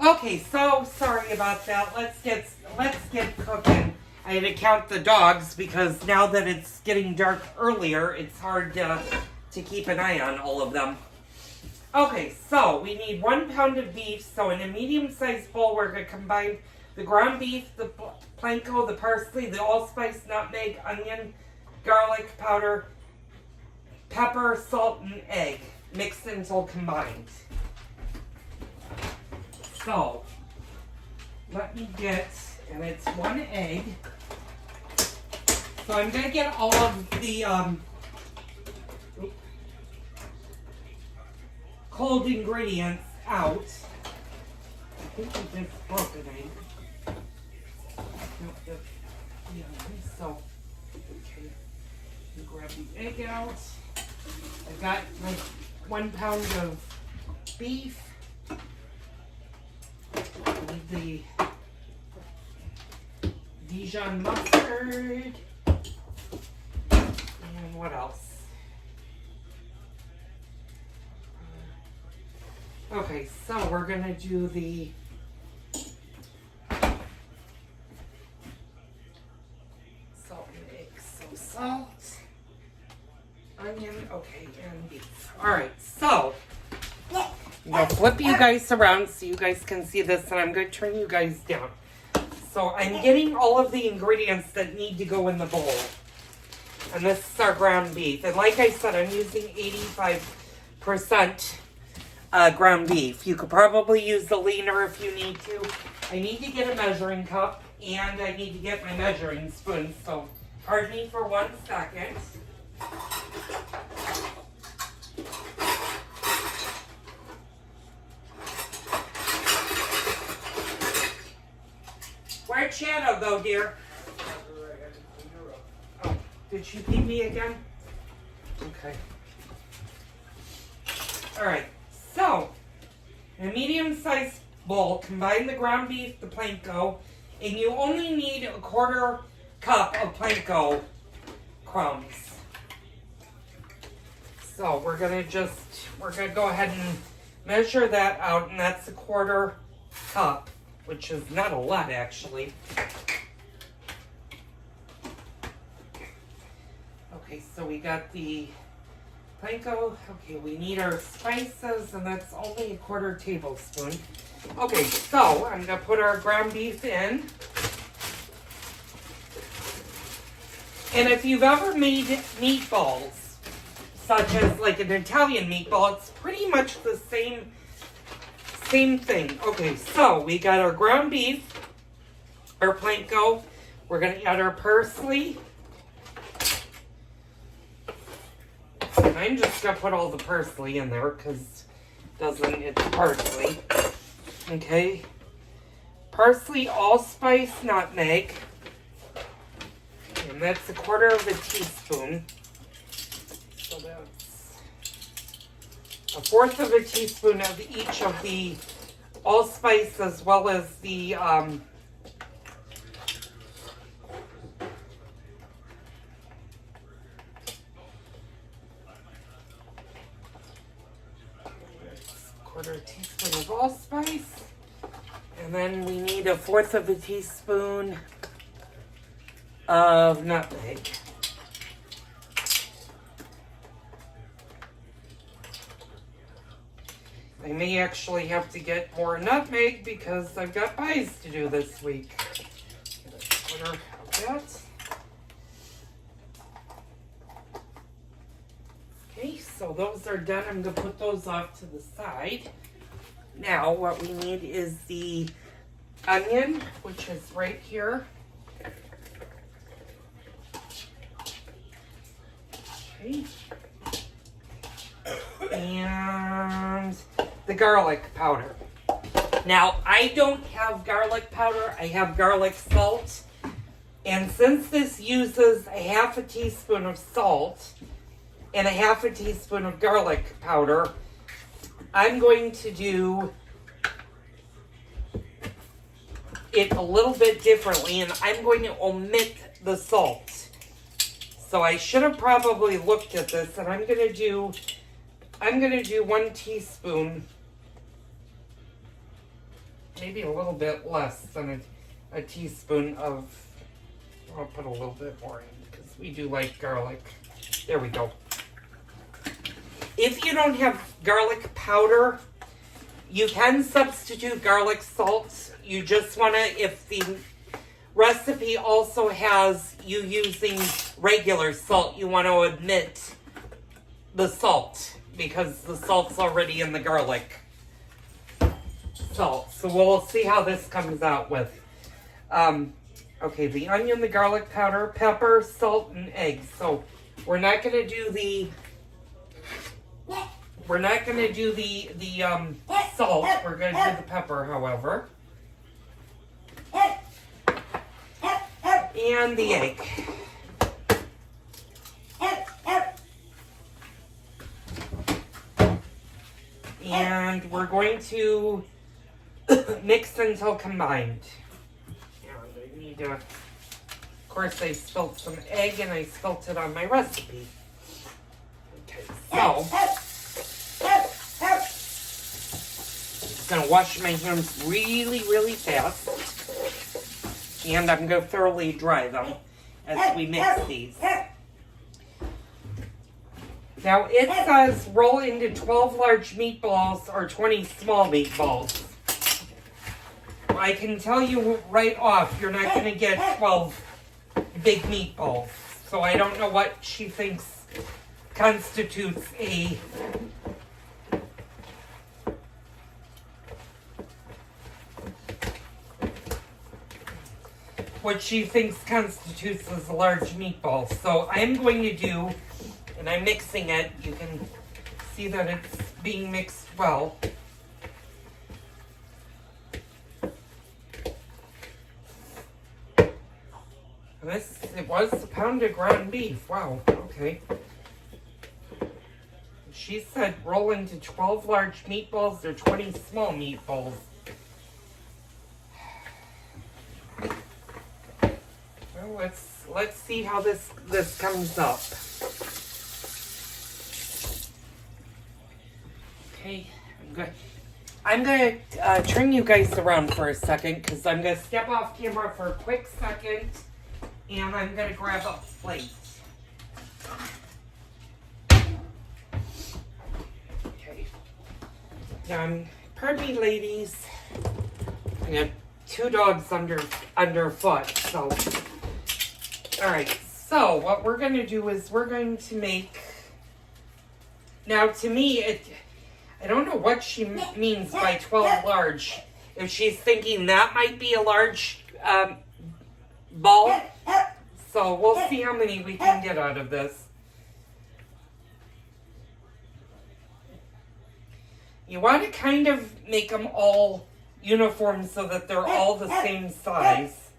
Okay, so sorry about that. Let's get cooking. I had to count the dogs because now that it's getting dark earlier, it's hard to keep an eye on all of them. Okay, so we need 1 pound of beef. So in a medium-sized bowl, we're going to combine the ground beef, the panko, the parsley, the allspice, nutmeg, onion, garlic powder, pepper, salt, and egg. Mixed until combined. So, let me get, and it's 1 egg. So I'm going to get all of the cold ingredients out. I think I just broke an egg. So, okay, grab the egg out. I got my 1 pound of beef. I need the Dijon mustard. And what else? Okay, so we're going to do the salt and eggs. So salt, onion, okay, and beef. Alright, so I'm going to flip you guys around so you guys can see this, and I'm going to turn you guys down. So I'm getting all of the ingredients that need to go in the bowl. And this is our ground beef. And like I said, I'm using 85% ground beef. You could probably use the leaner if you need to. I need to get a measuring cup, and I need to get my measuring spoon. So pardon me for 1 second. Where'd Shadow go, dear? Oh, did she pee me again? Okay. Alright, so, in a medium-sized bowl, combine the ground beef, the panko, and you only need a 1/4 cup of panko crumbs. So, we're gonna go ahead and measure that out, and that's a 1/4 cup. Which is not a lot, actually. Okay, so we got the panko. Okay, we need our spices, and that's only a 1/4 tablespoon. Okay, so I'm going to put our ground beef in. And if you've ever made meatballs, such as like an Italian meatball, it's pretty much the same thing. Okay, so we got our ground beef, our panko. We're going to add our parsley. And I'm just going to put all the parsley in there because it's parsley. Okay. Parsley, allspice, nutmeg. And that's a 1/4 teaspoon. So that's 1/4 teaspoon of each of the allspice as well as the quarter teaspoon of allspice, and then we need 1/4 teaspoon of nutmeg. I may actually have to get more nutmeg because I've got pies to do this week. Get a 1/4 of that. Okay, so those are done. I'm going to put those off to the side. Now, what we need is the onion, which is right here. Okay. And the garlic powder. Now, I don't have garlic powder. I have garlic salt. And since this uses a 1/2 teaspoon of salt and a 1/2 teaspoon of garlic powder, I'm going to do it a little bit differently, and I'm going to omit the salt. So I should have probably looked at this, and I'm going to do 1 teaspoon maybe a little bit less than a teaspoon of, I'll put a little bit more in because we do like garlic. There we go. If you don't have garlic powder, you can substitute garlic salt. You just want to, if the recipe also has you using regular salt, you want to omit the salt because the salt's already in the garlic salt. So we'll see how this comes out with. Okay, the onion, the garlic powder, pepper, salt, and eggs. So we're not going to do the salt. We're going to do the pepper, however. And the egg. And we're going to mix until combined. And I need to, of course, I spilled some egg and I spilled it on my recipe. Okay, so I'm going to wash my hands really, really fast. And I'm going to thoroughly dry them as we mix these. Now it says roll into 12 large meatballs or 20 small meatballs. I can tell you right off, you're not going to get 12 big meatballs. So I don't know what she thinks constitutes a as a large meatball. So I'm going to do, and I'm mixing it, you can see that it's being mixed well. It was a pound of ground beef. Wow, okay. She said roll into 12 large meatballs or 20 small meatballs. Well, let's see how this comes up. Okay, I'm going to turn you guys around for a second because I'm going to step off camera for a quick second and I'm going to grab a plate. Okay. Now, pardon me, ladies. I got 2 dogs underfoot, so. Alright, so what we're going to do is we're going to make. Now, to me, I don't know what she means by 12 large. If she's thinking that might be a large ball. So we'll see how many we can get out of this. You want to kind of make them all uniform so that they're all the same size.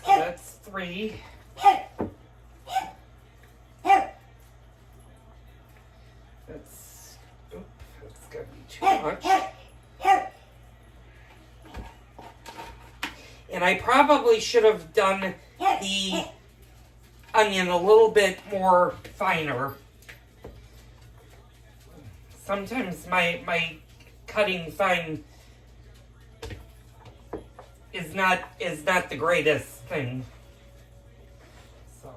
So that's 3. That's gonna be too much. And I probably should have done the onion a little bit more finer. Sometimes my cutting fine is not the greatest thing. So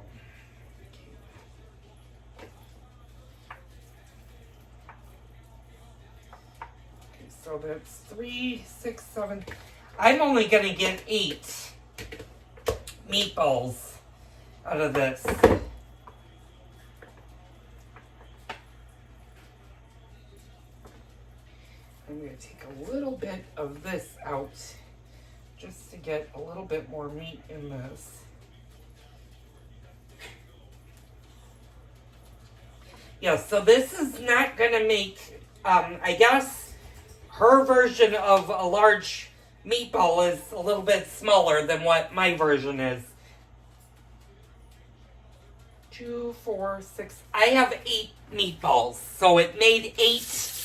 okay, so that's 3, 6, 7. I'm only gonna get 8 meatballs out of this. I'm going to take a little bit of this out just to get a little bit more meat in this. Yeah, so this is not going to make, I guess her version of a large meatball is a little bit smaller than what my version is. 2, 4, 6. I have 8 meatballs, so it made 8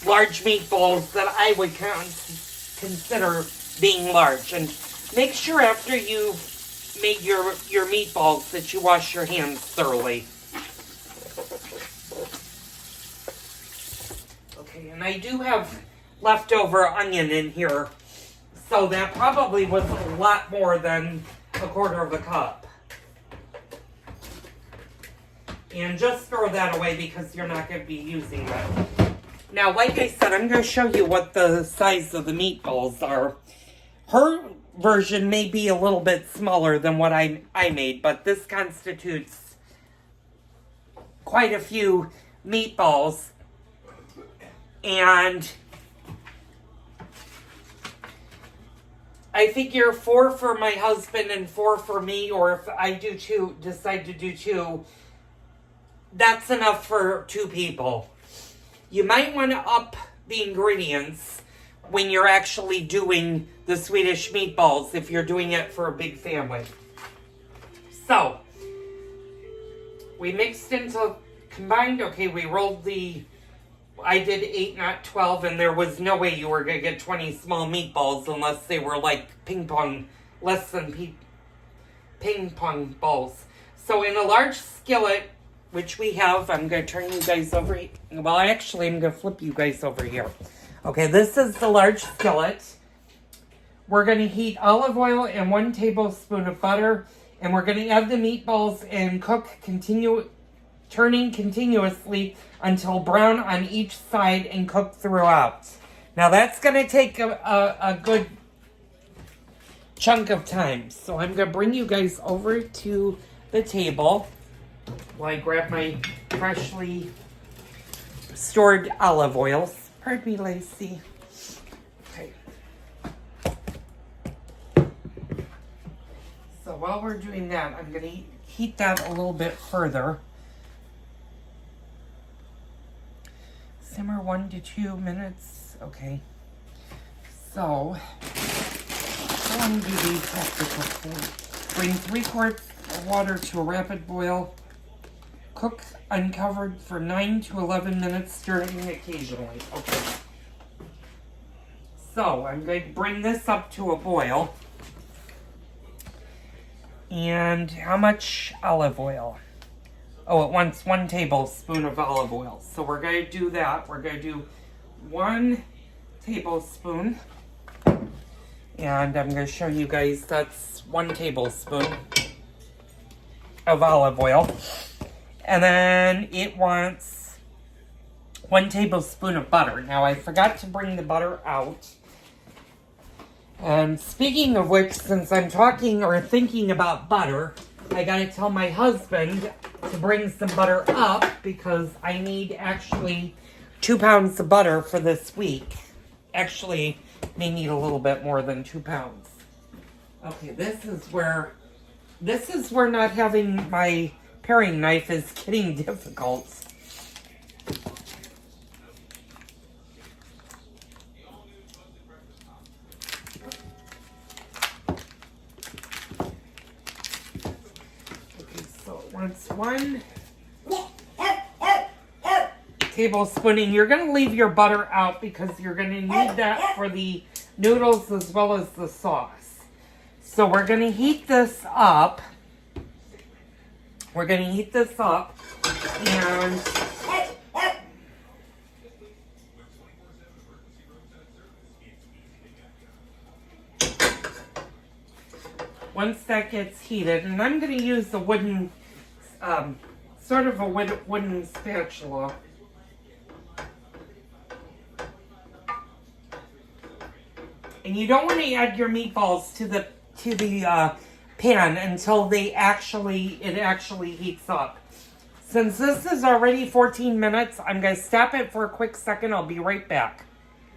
large meatballs that I would consider being large. And make sure after you've made your meatballs that you wash your hands thoroughly. Okay, and I do have leftover onion in here So that probably was a lot more than a quarter of a cup. And just throw that away because you're not going to be using that. Now, like I said, I'm going to show you what the size of the meatballs are. Her version may be a little bit smaller than what I made, but this constitutes quite a few meatballs. And I figure 4 for my husband and 4 for me, or if I decide to do 2, that's enough for 2 people. You might want to up the ingredients when you're actually doing the Swedish meatballs, if you're doing it for a big family. So, we mixed into combined. Okay, we rolled I did 8, not 12, and there was no way you were going to get 20 small meatballs unless they were like less than ping pong balls. So in a large skillet, which we have, I'm going to turn you guys over. Well, actually, I'm going to flip you guys over here. Okay, this is the large skillet. We're going to heat olive oil and 1 tablespoon of butter, and we're going to add the meatballs and cook, turning continuously until brown on each side and cook throughout. Now that's going to take a good chunk of time. So I'm going to bring you guys over to the table while I grab my freshly stored olive oils. Pardon me, Lacey. Okay. So while we're doing that, I'm going to heat that a little bit further. Simmer 1 to 2 minutes. Okay. So, how long do these have to cook for? Bring 3 quarts of water to a rapid boil. Cook uncovered for 9 to 11 minutes, stirring occasionally. Okay. So, I'm going to bring this up to a boil. And how much olive oil? Oh, it wants 1 tablespoon of olive oil. So we're going to do that. We're going to do 1 tablespoon. And I'm going to show you guys that's 1 tablespoon of olive oil. And then it wants 1 tablespoon of butter. Now, I forgot to bring the butter out. And speaking of which, since I'm talking or thinking about butter, I gotta tell my husband to bring some butter up because I need actually 2 pounds of butter for this week. Actually, may need a little bit more than 2 pounds. Okay, this is where not having my paring knife is getting difficult. Once 1 tablespoon, and you're going to leave your butter out because you're going to need that for the noodles as well as the sauce. So we're going to heat this up. And once that gets heated, and I'm going to use the wooden sort of a wooden spatula. And you don't want to add your meatballs to the pan until it actually heats up. Since this is already 14 minutes, I'm going to stop it for a quick second. I'll be right back.